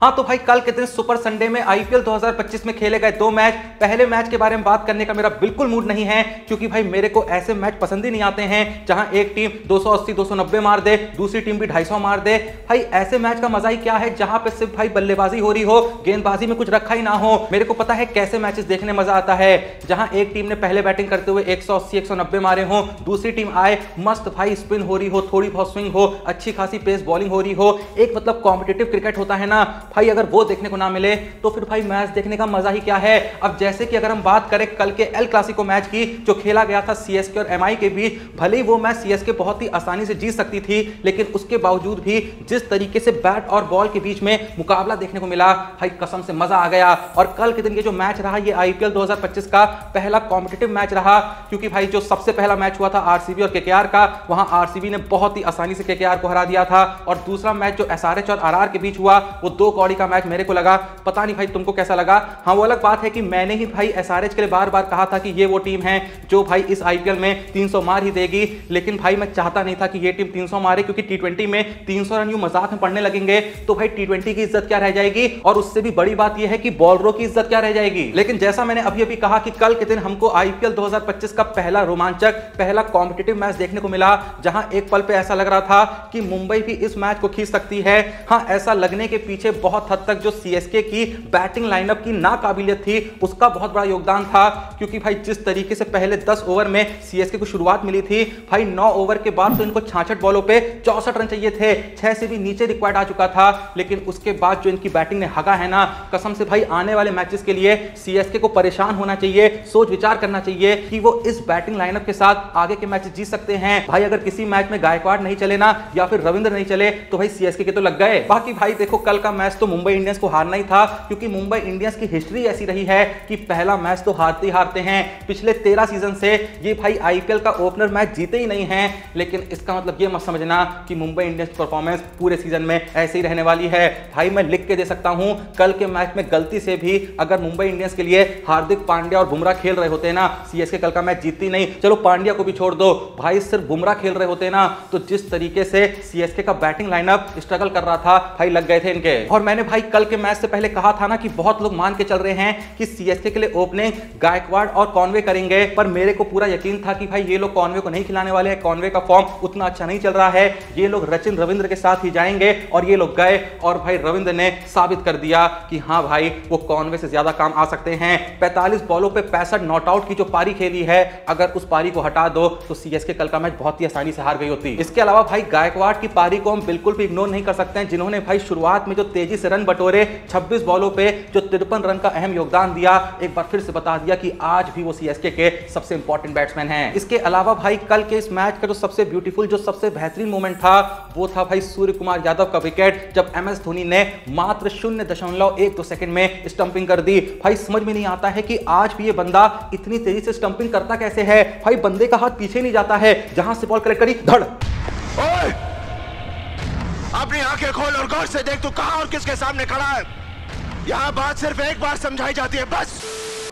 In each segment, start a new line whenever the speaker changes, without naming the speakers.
हाँ तो भाई कल के दिन सुपर संडे में आईपीएल 2025 में खेले गए दो मैच। पहले मैच के बारे में बात करने का मेरा बिल्कुल मूड नहीं है, क्योंकि भाई मेरे को ऐसे मैच पसंद ही नहीं आते हैं जहां एक टीम 280-290 मार दे, दूसरी टीम भी 250 मार दे। भाई ऐसे मैच का मजा ही क्या है जहां पे सिर्फ भाई बल्लेबाजी हो रही हो, गेंदबाजी में कुछ रखा ही ना हो। मेरे को पता है कैसे मैचेस देखने मजा आता है, जहां एक टीम ने पहले बैटिंग करते हुए 180-190 मारे हो, दूसरी टीम आए मस्त भाई स्पिन हो रही हो, थोड़ी बहुत स्विंग हो, अच्छी खासी पेस बॉलिंग हो रही हो। एक मतलब कॉम्पिटिटिव क्रिकेट होता है ना भाई, अगर वो देखने को ना मिले तो फिर भाई मैच देखने का मजा ही क्या है। अब जैसे कि अगर हम बात करें कल के एल क्लासिको मैच की जो खेला गया था सीएसके और एमआई के बीच, भले ही वो मैच सीएसके बहुत ही आसानी से जीत सकती थी, लेकिन उसके बावजूद भी जिस तरीके से बैट और बॉल के बीच में मुकाबला देखने को मिला भाई कसम से मजा आ गया। और कल के दिन ये जो मैच रहा ये आईपीएल 2025 का पहला कॉम्पिटिटिव मैच रहा, क्योंकि भाई जो सबसे पहला मैच हुआ था आरसीबी और केकेआर का, वहां आरसीबी ने बहुत ही आसानी से केकेआर को हरा दिया था। और दूसरा मैच जो एसआरएच और आरआर के बीच हुआ वो 2 कौड़ी का मैच मेरे को लगा, पता नहीं भाई तुमको कैसा लगा। हाँ वो अलग बात है कि मैंने ही भाई एसआरएच के लिए बार बार कहा था कि ये वो टीम है जो भाई इस आईपीएल में 300 मार ही देगी, लेकिन भाई मैं चाहता नहीं था कि ये टीम 300 मारे, क्योंकि टी20 में 300 रन यूं मजाक में पड़ने लगेंगे तो भाई टी20 की इज्जत क्या रह जाएगी, और उससे भी बड़ी बात यह है कि बॉलरों की इज्जत क्या रह जाएगी। लेकिन जैसा मैंने अभी अभी कहा कि कल के दिन हमको आईपीएल 2025 का पहला रोमांचक पहला कॉम्पिटिटिव मैच देखने को मिला, जहां एक पल पे ऐसा लग रहा था कि मुंबई भी इस मैच को खींच सकती है। हाँ ऐसा लगने के पीछे बहुत हद तक जो सीएसके की बैटिंग लाइनअप की नाकाबिलियत थी उसका बहुत बड़ा योगदान था, क्योंकि भाई जिस तरीके से पहले 10 ओवर में सीएसके को शुरुआत मिली थी, भाई 9 ओवर के बाद तो इनको 66 बॉलों पे 64 रन चाहिए थे, 6 से भी नीचे रिक्वायर्ड आ चुका था। लेकिन उसके बाद जो इनकी बैटिंग ने हगा है ना, कसम से भाई आने वाले मैचेस के लिए सीएसके को परेशान होना चाहिए, सोच विचार करना चाहिए कि वो इस बैटिंग लाइनअप के साथ आगे के मैचेस जीत सकते हैं। भाई अगर किसी मैच में गायकवाड़ नहीं चले ना या फिर रविंद्र नहीं चले तो भाई सीएसके के तो लग गए। बाकी भाई देखो कल का मैच तो मुंबई इंडियंस को हारना ही था, क्योंकि मुंबई इंडियंस की हिस्ट्री ऐसी रही है कि पहला मैच तो हारते ही हारते हैं। पिछले 13 सीजन से ये भाई आईपीएल का ओपनर मैच जीते ही नहीं हैं, लेकिन इसका मतलब ये मत समझना कि मुंबई इंडियंस की परफॉर्मेंस पूरे सीजन में ऐसे ही रहने वाली है। भाई मैं लिख के दे सकता हूं कल के मैच में गलती से भी अगर मुंबई इंडियंस के लिए हार्दिक पांड्या और बुमराह खेल रहे होते ना, सीएसके कल का मैच जीतती नहीं। चलो पांड्या को भी छोड़ दो, भाई सिर्फ बुमराह खेल रहे होते ना, तो जिस तरीके से सीएसके का बैटिंग लाइनअप स्ट्रगल कर रहा था भाई लग गए थे इनके। और मैंने भाई कल के मैच से पहले कहा था ना कि बहुत लोग मान के चल रहे हैं कि सीएसके के लिए ओपनिंग गायकवाड़ और कॉनवे करेंगे, पर मेरे को पूरा यकीन था कि भाई ये लोग कॉनवे को नहीं खिलाने वाले हैं, कॉनवे का फॉर्म उतना अच्छा नहीं चल रहा है, ये लोग रचिन रविंद्र के साथ ही जाएंगे। और ये लोग गए और भाई रविंद्र ने साबित कर दिया कि हाँ भाई वो कॉनवे से ज्यादा काम आ सकते हैं। 45 बॉलों पे 65 नॉट आउट की जो पारी खेली है, अगर उस पारी को हटा दो तो सीएसके कल का मैच बहुत ही आसानी से हार गई होती। इसके अलावा भाई गायकवाड़ की पारी को हम बिल्कुल भी इग्नोर नहीं कर सकते हैं, जिन्होंने भाई शुरुआत में जो तेजी से रन बटोरे, 26 बॉलों पे जो 53 रन का अहम योगदान दिया, एक बार फिर से बता दिया कि आज भी वो सीएसके के सबसे इंपॉर्टेंट बैट्समैन हैं। इसके अलावा भाई कल के इस मैच का जो सबसे ब्यूटीफुल जो सबसे बेहतरीन मोमेंट था वो था भाई सूर्य कुमार यादव का विकेट, जब एमएस धोनी ने मात्र 0.12 सेकंड में स्टंपिंग कर दी। भाई समझ में नहीं आता है कि आज भी ये बंदा इतनी तेजी से स्टंपिंग करता कैसे है। भाई बंदे का हाथ पीछे नहीं जाता है, जहां से बॉल कलेक्ट करी धड़।
अपनी आंखें खोल और गौर से देख तू कहां और किसके सामने खड़ा है। यहां बात सिर्फ एक बार समझाई जाती है बस।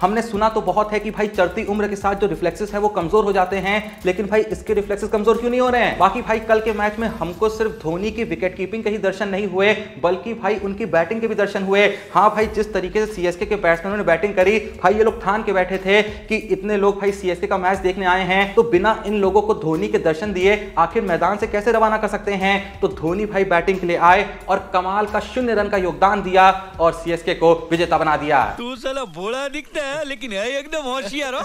हमने सुना तो बहुत है कि भाई चढ़ती उम्र के साथ जो रिफ्लेक्सेस है वो कमजोर हो जाते हैं, लेकिन भाई इसके रिफ्लेक्सेस कमजोर क्यों नहीं हो रहे हैं। बाकी भाई कल के मैच में हमको सिर्फ धोनी की विकेट कीपिंग के ही दर्शन नहीं हुए, बल्कि भाई उनकी बैटिंग के भी दर्शन हुए। हाँ भाई जिस तरीके से सीएसके के बैट्समैनों ने बैटिंग करी, भाई ये लोग ठान के बैठे थे कि इतने लोग भाई सीएसके का मैच देखने आए हैं, तो बिना इन लोगों को धोनी के दर्शन दिए आखिर मैदान से कैसे रवाना कर सकते हैं। तो धोनी भाई बैटिंग के लिए आए और कमाल का 0 रन का योगदान दिया और सीएसके को विजेता बना दिया।
तू साला भोला दिखता है लेकिन है एकदम होशियार हो।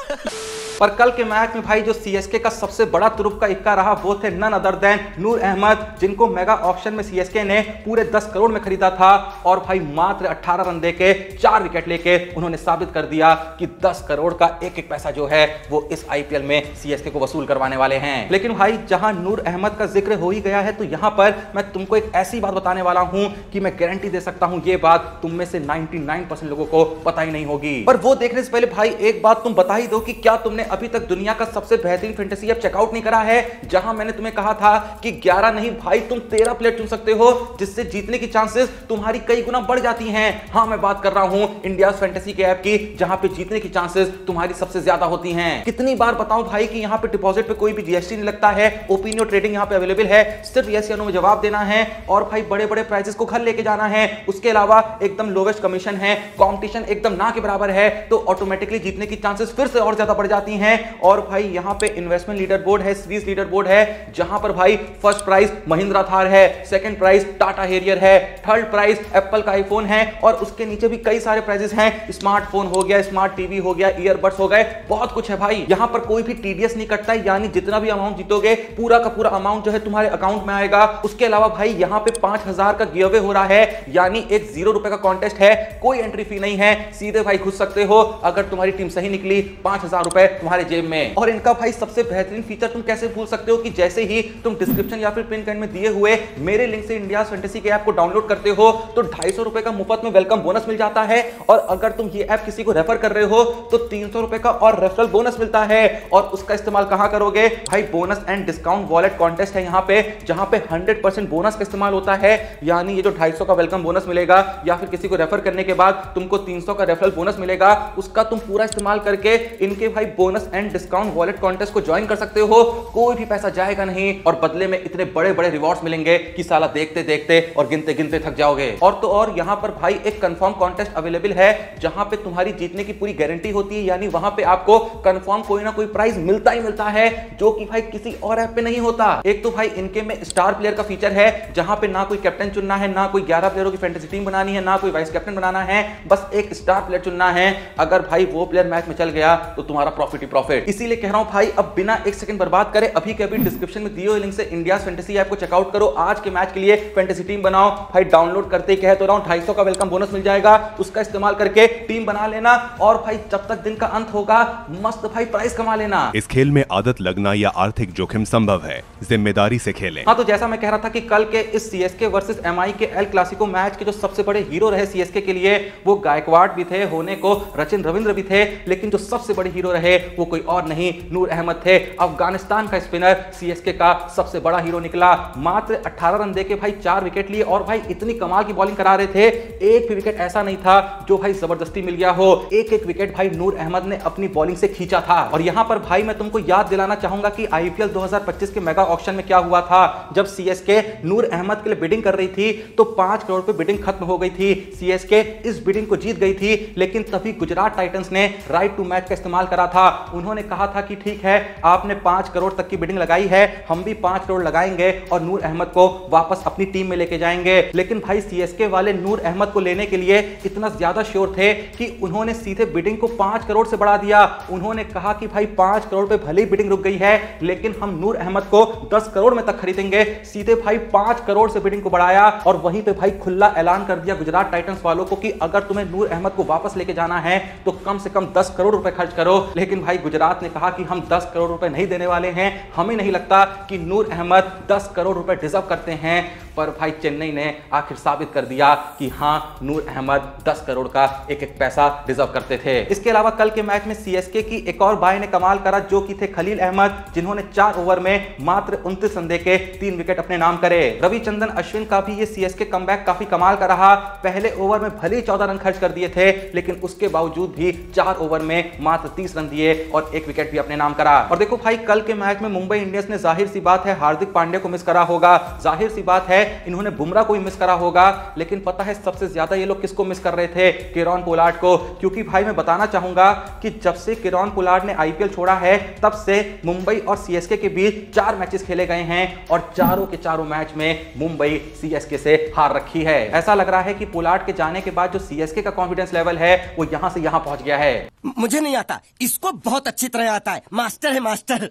पर कल के मैच में भाई जो सीएसके का सबसे बड़ा तुरुप का इक्का रहा वो थे नन अदर देन नूर अहमद, जिनको मेगा ऑक्शन में सीएसके ने पूरे 10 करोड़ में खरीदा था, और भाई मात्र 18 रन देके 4 विकेट लेके उन्होंने साबित कर दिया कि 10 करोड़ का एक एक पैसा जो है वो इस आईपीएल में सीएसके को वसूल करवाने वाले हैं। लेकिन भाई जहां नूर अहमद का जिक्र हो ही गया है, तो यहां पर मैं तुमको एक ऐसी बात बताने वाला हूं कि मैं गारंटी दे सकता हूं ये बात तुम में से 99% लोगों को पता ही नहीं होगी, पर वो देखने देखने से पहले भाई एक बात तुम बता ही दो कि क्या तुमने अभी तक दुनिया का सबसे बेहतरीन फैंटेसी ऐप चेकआउट नहीं करा है, जहां मैंने तुम्हें कहा था कि 11 नहीं भाई तुम 13 प्लेयर चुन सकते हो, जिससे जीतने की चांसेस तुम्हारी कई गुना बढ़ जाती हैं। हां, मैं बात कर रहा हूं इंडिया फैंटेसी के ऐप की, जहां पे जीतने की चांसेस तुम्हारी सबसे ज्यादा होती हैं। कितनी बार बताऊं भाई कि यहां पे डिपॉजिट पे कोई भी जीएसटी नहीं लगता है, ओपिनियन ट्रेडिंग यहां पे अवेलेबल है, सिर्फ यस या नो में जवाब देना है और भाई बड़े बड़े प्राइजेस को घर लेके जाना है। उसके अलावा एकदम लोवेस्ट कमीशन है, कंपटीशन एकदम ना के बराबर है, तो ऑटोमेटिकली जीतने की चांसेस फिर से और ज्यादा बढ़ जाती हैं। और भाई यहां पे इन्वेस्टमेंट लीडर बोर्ड है, सीरीज लीडर बोर्ड है, जहां पर भाई फर्स्ट प्राइज महिंद्रा थार है, सेकंड प्राइज टाटा हेरियर है, थर्ड प्राइज एप्पल का आईफोन है और उसके नीचे भी कई सारे प्राइजेस हैं, स्मार्टफोन हो गया, स्मार्ट टीवी हो गया, ईयरबड्स हो गए, बहुत कुछ है भाई। यहां पर कोई भी टीडीएस नहीं कटता है, यानी जितना भी अमाउंट जीतोगे पूरा का पूरा अमाउंट जो है तुम्हारे अकाउंट में आएगा। उसके अलावा भाई यहां पे 5000 का गिव अवे हो रहा है, यानी एक 0 रुपए का कॉन्टेस्ट है, कोई एंट्री फी नहीं है, सीधे भाई घुस सकते हो। अगर तुम्हारी टीम सही निकली 5000 रुपए तुम्हारे जेब में। और इनका भाई सबसे बेहतरीन फीचर तुम कैसे भूल सकते हो कि जैसे ही तुम डिस्क्रिप्शन या फिर पिन कमेंट में दिए हुए मेरे लिंक से इंडिया फैंटेसी के ऐप को डाउनलोड करते हो तो 250 रुपए का मुफ्त में वेलकम बोनस मिल जाता है, और अगर तुम ये ऐप किसी को रेफर कर रहे हो तो 300 रुपए का और रेफरल बोनस मिलता है। और उसका इस्तेमाल कहां करोगे भाई? Bonus and discount wallet contest है यहां पे, जहां पे 100% बोनस का इस्तेमाल होता है। यानी ये जो 250 का वेलकम बोनस मिलेगा या फिर किसी को रेफर करने के बाद तुमको 300 का रेफरल बोनस मिलेगा, उसका तुम पूरा इस्तेमाल करके इनके भाई bonus and discount wallet contest को ज्वाइन कर सकते हो। कोई भी पैसा जाएगा नहीं और बदले में इतने बड़े बड़े रिवॉर्ड्स मिलेंगे कि साला देखते देखते और गिनते गिनते थक जाओगे। और तो और यहां पर भाई एक कंफर्म कॉन्टेस्ट अवेलेबल है, जहां पे तुम्हारी जीतने की पूरी गारंटी होती है, यानी वहां पे आपको कंफर्म कोई ना कोई प्राइज मिलता ही मिलता है, जो कि भाई किसी और ऐप पे नहीं होता। एक तो भाई इनके में स्टार प्लेयर का फीचर है, जहां पे ना कोई कैप्टन चुनना है, ना कोई 11 प्लेयरों की फैंटेसी टीम बनानी है, ना कोई वाइस कैप्टन बनाना है, बस एक स्टार प्लेयर चुनना है। अगर भाई वो प्लेयर मैच में चल गया तो तुम्हारा प्रॉफिट ही प्रॉफिट। इसीलिए कह रहा हूं भाई, अब बिना एक सेकंड बर्बाद करे अभी के अभी डिस्क्रिप्शन में दिए हुए लिंक से इंडिया फैंटेसी ऐप को चेकआउट करो, आज के मैच के लिए फैंटेसी टीम बनाओ। भाई डाउनलोड करते ही कह तो रहा हूं 250 का वेलकम बोनस मिल जाएगा, उसका इस्तेमाल करके टीम बना लेना और भाई जब तक दिन का अंत होगा मस्त भाई प्राइस कमा लेना।
इस खेल में आदत लगना या आर्थिक जोखिम संभव है, जिम्मेदारी से खेलें।
हाँ, तो जैसा मैं कह रहा था कि कल के इस सीएसके वर्सेस एमआई के एल क्लासिको मैच के जो सबसे बड़े हीरो रहे सीएसके के लिए, वो गायकवाड भी थे, होने को रचिन रविंद्र भी थे, लेकिन जो सबसे बड़े हीरो रहे वो कोई और नहीं, नूर अहमद थे। अफगानिस्तान का स्पिनर सीएसके का सबसे बड़ा हीरो निकला, मात्र 18 रन देके भाई 4 विकेट लिए और भाई इतनी कमाल की बॉलिंग करा रहे थे, एक भी विकेट ऐसा नहीं था जो भाई जबरदस्ती मिल गया हो। एक एक विकेट भाई नूर अहमद ने अपनी बॉलिंग से खींचा था। और यहां पर भाई मैं तुमको याद दिलाना चाहूंगा कि आईपीएल 2025 के मेगा ऑक्शन में क्या हुआ था। जब सीएसके नूर अहमद के लिए बिडिंग कर रही थी तो 5 करोड़ पे बिडिंग खत्म हो गई थी, सीएसके इस बिडिंग को जीत गई थी, लेकिन तभी गुजरात टाइटंस ने राइट टू मैच का इस्तेमाल करा था। उन्होंने कहा था कि ठीक है, आपने 5 करोड़ तक की बिडिंग लगाई है, हम भी 5 करोड़ लगाएंगे और नूर अहमद को वापस अपनी टीम में लेके जाएंगे। लेकिन भाई सीएसके वाले नूर अहमद को लेने के लिए इतना ज्यादा श्योर थे कि उन्होंने सीधे बिडिंग को 5 करोड़ से बढ़ा दिया। उन्होंने कहा कि भाई 5 करोड़ पे भले ही बिडिंग रुक गई है, लेकिन हम नूर अहमद को 10 करोड़ में तक खरीदेंगे। सीधे भाई 5 करोड़ से बिडिंग को बढ़ाया और वहीं पे भाई खुला ऐलान कर दिया गुजरात टाइटंस वालों को कि अगर तुम्हें नूर अहमद को वापस लेके जाना है तो कम से कम 10 करोड़ रुपए खर्च करो। लेकिन भाई गुजरात ने कहा कि हम 10 करोड़ रुपए नहीं देने वाले हैं, हमें नहीं लगता कि नूर अहमद 10 करोड़ रुपए डिजर्व करते हैं। पर भाई चेन्नई ने आखिर साबित कर दिया कि हां, नूर अहमद 10 करोड़ का एक एक पैसा डिजर्व करते थे। इसके अलावा कल के मैच में सीएसके की एक और बाय ने कमाल करा, जो कि थे खलील अहमद, जिन्होंने 4 ओवर में मात्र 29 रन देके 3 विकेट अपने नाम करे। रविचंद्रन अश्विन का भी ये सीएसके कमबैक काफी कमाल का रहा। पहले ओवर में भले ही 14 रन खर्च कर दिए थे, लेकिन उसके बावजूद भी 4 ओवर में मात्र 30 रन दिए और 1 विकेट भी अपने नाम करा। और देखो भाई, कल के मैच में मुंबई इंडियंस ने जाहिर सी बात है हार्दिक पांड्या को मिस करा होगा, जाहिर सी बात है इन्होंने बुमराह को भी मिस करा होगा, लेकिन पता है सबसे ज्यादा ये लोग किसको मिस कर रहे थे? कीरॉन पोलार्ड को। क्योंकि भाई मैं बताना चाहूंगा कि जब से कीरॉन पोलार्ड ने आईपीएल छोड़ा है तब से मुंबई और सीएसके के बीच 4 मैचेस खेले गए हैं और चारों के चारों मैच में मुंबई सीएसके से हार रखी है। ऐसा लग रहा है कि पोलार्ड के जाने के बाद जो सीएसके का कॉन्फिडेंस लेवल है वो यहां से यहां पहुंच गया है।
मुझे नहीं आता, इसको बहुत अच्छी तरह आता है, मास्टर है मास्टर।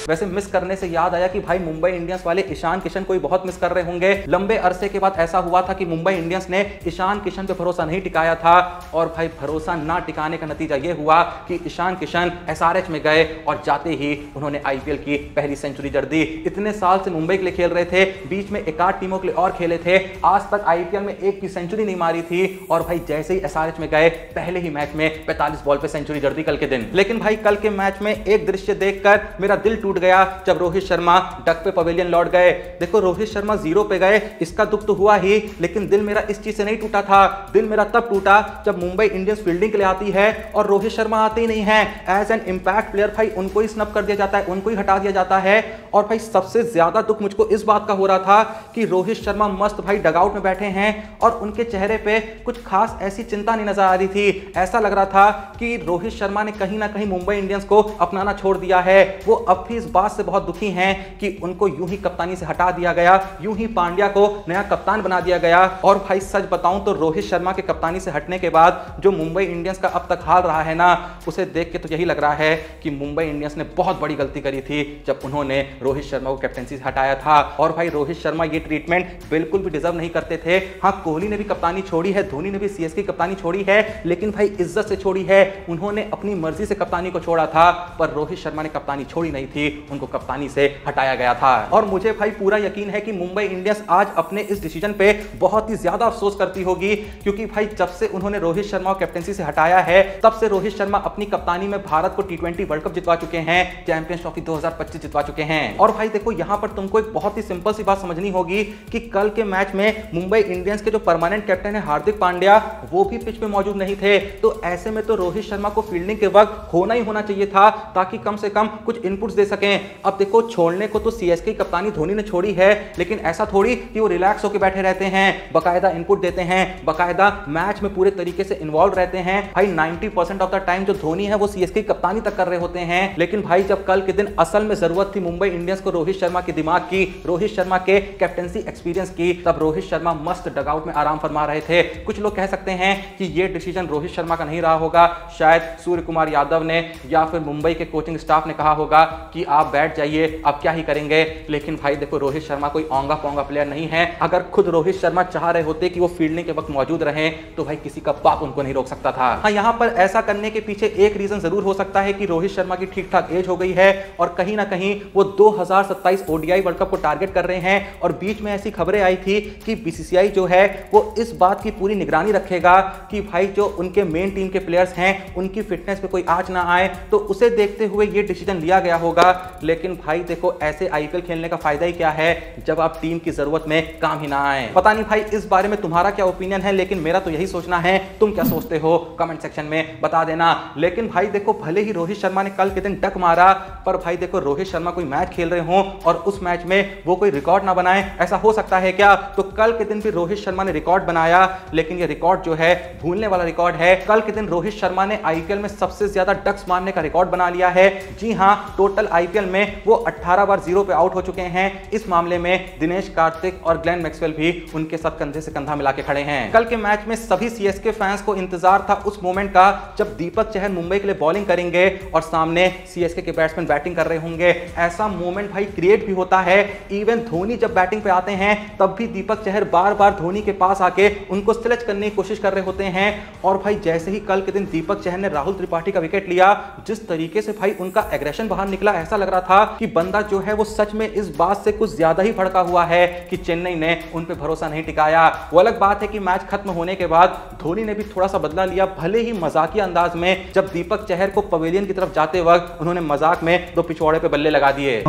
वैसे मिस करने से याद आया कि भाई मुंबई इंडियंस वाले ईशान किशन को बहुत मिस कर रहे होंगे। लंबे अरसे के बाद ऐसा हुआ था कि मुंबई इंडियंस ने ईशान किशन पे भरोसा नहीं टिकाया था और भाई भरोसा ना टिकाने का नतीजा यह हुआ कि ईशान किशन एसआरएच में गए और जाते ही उन्होंने आईपीएल की पहली सेंचुरी जड़ दी। इतने साल से मुंबई के लिए खेल रहे थे, बीच में एक आध टीमों के लिए और खेले थे, आज तक आईपीएल में एक भी सेंचुरी नहीं मारी थी और भाई जैसे ही एसआरएच में गए पहले ही मैच में 45 बॉल पे सेंचुरी जड़ दी कल के दिन। लेकिन भाई कल के मैच में एक दृश्य देखकर मेरा दिल टूट गया जब रोहित शर्मा डक पे पवेलियन लौट गए। देखो रोहित शर्मा 0 पे गए, इसका दुख तो हुआ ही, लेकिन दिल मेरा इस चीज से नहीं टूटा था। दिल मेरा तब टूटा जब मुंबई इंडियंस फील्डिंग के लिए आती है और रोहित शर्मा आते ही नहीं है। एज एन इंपैक्ट प्लेयर भाई उनको ही स्नब कर दिया जाता है, उनको ही हटा दिया जाता है। और भाई सबसे ज्यादा दुख मुझको इस बात का हो रहा था कि रोहित शर्मा मस्त भाई डगआउट में बैठे हैं और उनके चेहरे पे कुछ खास ऐसी चिंता नहीं नजर आ रही थी। ऐसा लग रहा था कि रोहित शर्मा ने कहीं ना कहीं मुंबई इंडियंस को अपनाना छोड़ दिया है। वो अब भी इस बात से बहुत दुखी हैं कि उनको यूं ही कप्तानी से हटा दिया गया, यूं ही पांड्या को नया कप्तान बना दिया गया। और भाई सच बताऊं तो रोहित शर्मा के कप्तानी से हटने के बाद जो मुंबई इंडियंस का अब तक हाल रहा है ना, उसे देख के तो यही लग रहा है कि मुंबई इंडियंस ने बहुत बड़ी गलती करी थी जब उन्होंने रोहित शर्मा को कैप्टनसी से हटाया था। और भाई रोहित शर्मा ये ट्रीटमेंट बिल्कुल भी डिजर्व नहीं करते थे। हाँ, कोहली ने भी कप्तानी छोड़ी है, धोनी ने भी सीएसके कप्तानी छोड़ी है, लेकिन भाई इज्जत से छोड़ी है। उन्होंने अपनी मर्जी से कप्तानी को छोड़ा था, पर रोहित शर्मा ने कप्तानी छोड़ी नहीं थी, उनको कप्तानी से हटाया गया था। और मुझे भाई पूरा यकीन है कि मुंबई इंडियंस आज अपने इस डिसीजन पे बहुत ही ज्यादा अफसोस करती होगी, क्योंकि भाई जब से उन्होंने रोहित शर्मा को कैप्टनसी से हटाया है तब से रोहित शर्मा अपनी कप्तानी में भारत को टी20 वर्ल्ड कप जितवा चुके हैं, चैंपियंस ट्रॉफी 2025 जितवा चुके हैं। और भाई देखो यहां पर तुमको एक बहुत ही सिंपल सी बात समझनी होगी कि कल के मैच में मुंबई इंडियंस के जो परमानेंट कैप्टन है हार्दिक पांड्या, वो भी पिच पे मौजूद नहीं थे। तो ऐसे में तो रोहित शर्मा को फील्डिंग के वक्त होना ही होना चाहिए था ताकि कम से कम कुछ इनपुट्स दे सकें। अब देखो छोड़ने को तो सीएसके कप्तानी धोनी ने छोड़ी है, लेकिन ऐसा थोड़ी कि वो रिलैक्स होकर बैठे रहते हैं, बकायदा इनपुट देते हैं, बकायदा मैच में पूरे तरीके से इन्वॉल्व रहते हैं। भाई 90% ऑफ द टाइम जो धोनी है वो सीएसके कप्तानी तक कर रहे होते हैं। लेकिन भाई जब कल के दिन असल में जरूरत थी मुंबई इंडियंस को रोहित शर्मा के दिमाग की, रोहित शर्मा के कैप्टनसी एक्सपीरियंस की, तब रोहित शर्मा मस्त डगआउट में आराम फरमा रहे थे। कुछ लोग कह सकते हैं कि ये डिसीजन रोहित शर्मा का नहीं रहा होगा, शायद सूर्य कुमार यादव ने या फिर मुंबई के कोचिंग स्टाफ ने कहा होगा कि आप बैठ जाइए, आप क्या ही करेंगे। लेकिन भाई देखो रोहित शर्मा कोई औंगा पौंगा प्लेयर नहीं है। अगर खुद रोहित शर्मा चाह रहे होते कि वो फील्डिंग के वक्त मौजूद रहें तो भाई किसी का बाप उनको नहीं रोक सकता था। हाँ, यहाँ पर ऐसा करने के पीछे एक रीजन जरूर हो सकता है कि रोहित शर्मा की ठीक ठाक एज हो गई है और कहीं ना कहीं वो 2027 ओडीआई वर्ल्ड कप को टारगेट कर रहे हैं। और बीच में ऐसी खबरें आई थी कि बीसीसीआई जो है वो इस बात की पूरी निगरानी रखेगा कि भाई जो उनके मेन टीम के प्लेयर्स हैं उनकी फिटनेस पे कोई आंच ना आए, तो उसे देखते हुए ये डिसीजन लिया गया होगा। लेकिन भाई देखो ऐसे आईपीएल खेलने का फायदा ही क्या है जब आप टीम की जरूरत में काम ही ना आए। पता नहीं भाई इस बारे में तुम्हारा क्या ओपिनियन है, लेकिन मेरा तो यही सोचना है। तुम क्या सोचते हो कमेंट सेक्शन में बता देना। लेकिन भाई देखो भले ही रोहित शर्मा ने कल के दिन डक मारा, पर भाई देखो रोहित शर्मा कोई मैच खेल रहे हो और उस मैच में वो कोई रिकॉर्ड ना बनाए, ऐसा हो सकता है क्या? तो कल के दिन भी रोहित शर्मा ने रिकॉर्ड बनाया, लेकिन ये रिकॉर्ड जो है भूलने वाला रिकॉर्ड है। कल के दिन रोहित शर्मा ने आईपीएल में सबसे ज्यादा डक्स मारने का रिकॉर्ड बना लिया है। जी हां, टोटल आईपीएल में वो 18 बार 0 पे आउट हो चुके हैं। इस मामले में दिनेश कार्तिक और ग्लेन मैक्सवेल भी उनके साथ कंधे से कंधा मिला के खड़े हैं। कल के मैच में सभी सीएसके फैंस को इंतजार था उस मोमेंट का जब दीपक चहर मुंबई के लिए बॉलिंग करेंगे और सामने सीएसके के बैट्समैन बैटिंग कर रहे होंगे। ऐसा मोमेंट भाई क्रिएट भी होता है। इवन धोनी जब बैटिंग पे आते हैं तब भी दीपक चहर बार बार धोनी के पास आके उनको स्लेज करने की कोशिश कर रहे होते हैं। और भाई जैसे ही कल के दिन दीपक चहर ने राहुल त्रिपाठी का विकेट लिया, जिस तरीके से भाई उनका एग्रेशन बाहर निकला, ऐसा लग रहा था कि बंदा जो है वो सच में इस बात से कुछ ज्यादा ही भड़का हुआ है कि चेन्नई ने उन पे भरोसा नहीं टिकाया। वो अलग बात है कि मैच खत्म होने के बाद धोनी ने भी थोड़ा सा बदला लिया, भले ही मजाकिया अंदाज में, जब दीपक चहर को पवेलियन की तरफ जाते वक्त उन्होंने मजाक में 2 पिछवाड़े पे बल्ले लगा दिए।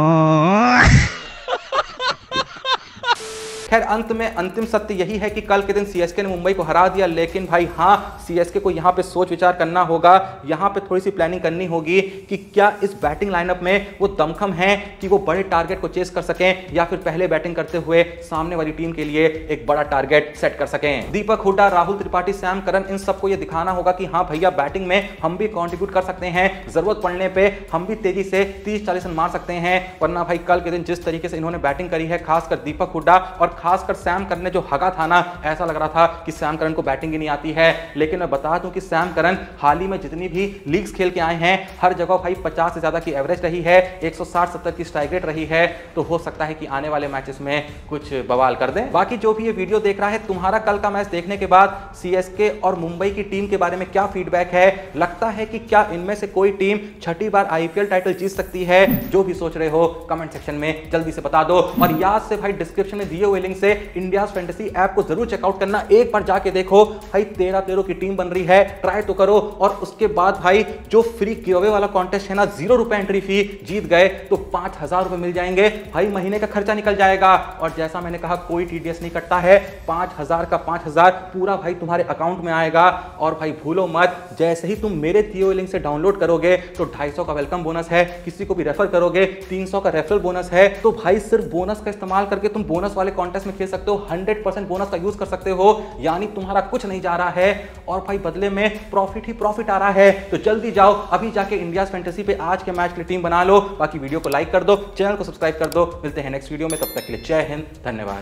खैर अंत में अंतिम सत्य यही है कि कल के दिन सीएसके ने मुंबई को हरा दिया, लेकिन भाई हाँ सीएसके को यहां पे सोच विचार करना होगा, यहां पे थोड़ी सी प्लानिंग करनी होगी कि क्या इस बैटिंग लाइनअप में वो दमखम है कि वो बड़े टारगेट को चेस कर सकें या फिर पहले बैटिंग करते हुए सामने वाली टीम के लिए एक बड़ा टारगेट सेट कर सकें। दीपक हुड्डा, राहुल त्रिपाठी, सैम करन, इन सबको ये दिखाना होगा कि हाँ भैया बैटिंग में हम भी कॉन्ट्रीब्यूट कर सकते हैं, जरूरत पड़ने पर हम भी तेजी से 30-40 रन मार सकते हैं। वरना भाई कल के दिन जिस तरीके से इन्होंने बैटिंग करी है, खासकर दीपक हुड्डा और खासकर सैम करन ने जो हगा था ना, ऐसा लग रहा था कि सैम करन को बैटिंग ही नहीं आती है। लेकिन मैं बता दूं कि सैम करन हाल ही में जितनी भी लीग्स खेल के आए हैं, हर जगह भाई 50 से ज्यादा की एवरेज रही है, 160-70 की स्ट्राइक रेट रही है। तो हो सकता है कि आने वाले मैचेस में कुछ बवाल कर दें। बाकी जो भी ये वीडियो देख रहा है, तुम्हारा कल का मैच देखने के बाद सीएसके और मुंबई की टीम के बारे में क्या फीडबैक है? लगता है कि क्या इनमें से कोई टीम छठी बार आईपीएल टाइटल जीत सकती है? जो भी सोच रहे हो कमेंट सेक्शन में जल्दी से बता दो। और याद से भाई डिस्क्रिप्शन में दिए हुए लिंक से इंडियाज फैंटेसी ऐप को जरूर चेकआउट करना, एक बार जाके देखो भाई 13-13 की टीम बन रही है, ट्राई तो करो। और उसके बाद भाई जो फ्री गिवअवे वाला कॉन्टेस्ट है ना, 0 रुपए एंट्री फी, जीत गए तो 5000 रुपए मिल जाएंगे भाई, महीने का खर्चा निकल जाएगा। और जैसा मैंने कहा कोई टीडीएस नहीं कटता है, 5000 का 5000 पूरा भाई तुम्हारे अकाउंट में आएगा। और भाई भूलो मत, जैसे ही तुम मेरे दिए हुए लिंक से डाउनलोड करोगे तो 250 का वेलकम बोनस है, किसी को भी रेफर करोगे 300 का रेफरल बोनस है। तो भाई सिर्फ बोनस का इस्तेमाल करके तुम बोनस वाले कॉन्टेस्ट में खेल सकते हो, 100% बोनस का यूज कर सकते हो, यानी तुम्हारा कुछ नहीं जा रहा है और भाई बदले में प्रॉफिट ही प्रॉफिट आ रहा है। तो जल्दी जाओ, अभी जाके इंडियाज फैंटेसी पे आज के मैच के लिए टीम बना लो। बाकी वीडियो को लाइक कर दो, चैनल को सब्सक्राइब कर दो। मिलते हैं नेक्स्ट वीडियो में, तब तक के लिए जय हिंद, धन्यवाद।